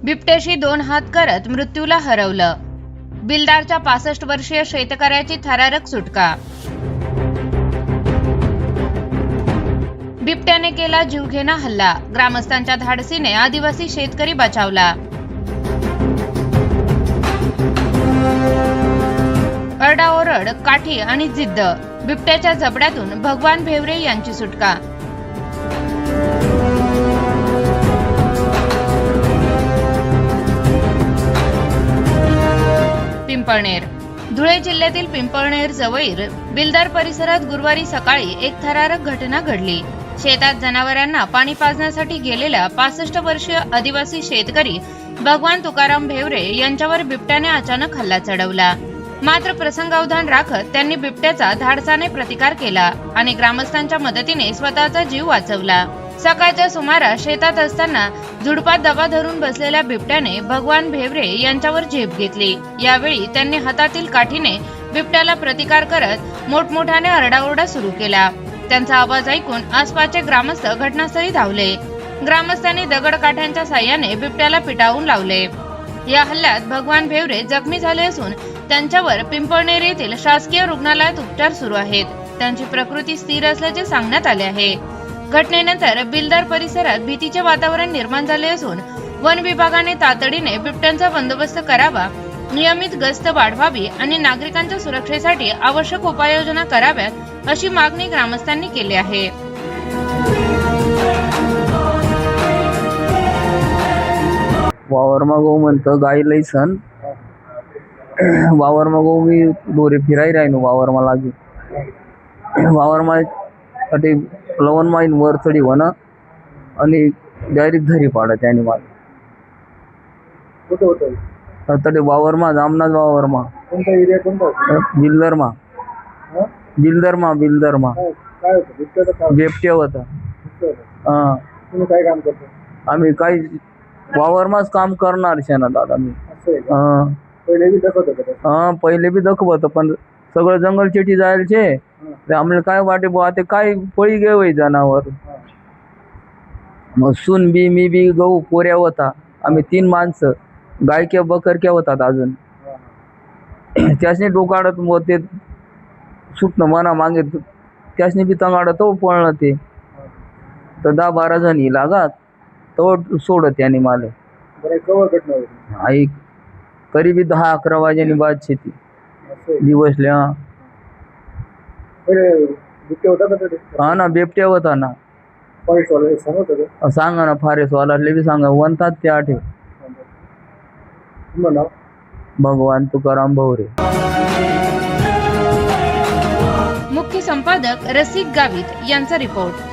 बिबट्याशी 2 हात करत मृत्यूला हरवलं. बिल्दारच्या 65 वर्षीय शेतकऱ्याची थरारक सुटका. बिबट्याने केला जीवघेणा हल्ला. ग्रामस्थांच्या धाडसीने आदिवासी शेतकरी बचावला. अरडाओरड, काठी आणि जिद्द. बिबट्याच्या जबड्यातून भगवान भेवरे यांची सुटका. पिंपळनेर. धुळे जिल्ह्यातील पिंपळनेर जवळील बिल्दार परिसरात गुरुवारी सकाळी एक थरारक घटना घडली. शेतात जनावरांना पाणी पाजण्यासाठी गेलेल्या 65 वर्षीय आदिवासी शेतकरी भगवान तुकाराम भेवरे यांच्यावर बिबट्याने अचानक हल्ला चढवला. मात्र प्रसंगावधान राखत त्यांनी बिबट्याचा धाडसाने प्रतिकार केला आणि ग्रामस्थांच्या मदतीने स्वतःचा जीव वाचवला. सकाळच्या सुमारास शेतात असताना झुडपात दबा धरून बसलेल्या बिबट्याने भगवान भेवरे यांच्यावर झेप घेतली. यावेळी त्यांनी हातातील काठीने बिबट्याला प्रतिकार करत मोठमोठ्याने आरडाओरडा सुरू केला. त्यांचा आवाज ऐकून आसपासचे ग्रामस्थ घटनास्थळी धावले. ग्रामस्थांनी दगडकाठ्यांच्या साह्याने बिबट्याला पिटाळून लावले. या हल्ल्यात भगवान भेवरे जखमी झाले असून त्यांच्यावर पिंपळनेर येथील शासकीय रुग्णालयात उपचार सुरू आहेत. त्यांची प्रकृती स्थिर असल्याचे सांगण्यात आले आहे. घटनेनंतर बिल्दार परिसरात भीतीचे वातावरण निर्माण झाले असून वन विभागाने तातडीने बिबट्यांचा बंदोबस्त करावा, नियमित गस्त वाढवावी आणि नागरिकांच्या सुरक्षेसाठी आवश्यक उपाययोजना कराव्यात अशी मागणी ग्रामस्थांनी केली आहे. वावरमा गो म्हणतं गाई लई सण वावरमा गो मी दोरे फिराई राहिनो वावरमा लागे वावरमा ते लवण माईन वर चढी होणं आणि डायरेक्ट धरी पाडा त्याने मला तडे वावरमा जामनाथ वावरमा बिल्दरमा बिल्दरमा बिल्दरमा बिबट्या होता. आम्ही काही वावरमाच काम करणार शेणात आता मी. पहिले बी दाखवत पण सगळं जंगल चिठी जायचे आम्हाला काय वाटे बुवा ते काय पळी गेवय जनावर. मग सून बी मी बी गहू पोऱ्या होता. आम्ही 3 माणसं गायक्या बकरक्या होतात अजून. त्यासनी डोकाडत मग ते सुटणं मना मागे त्यासनी बी तंगाडत तो पळणं ते तर 10-12 जणी लागात तो सोडत त्याने मला ऐक तरी बी 10-11 वाजेनी बाद शेती दिवसल्या. हा ना बिबट्या होता ना. सांगा ना फारेस्ट वाला बी सांगा वनतात ते आठे. भगवान तुकाराम भवरे. मुख्य संपादक रसिक गावित यांचा रिपोर्ट.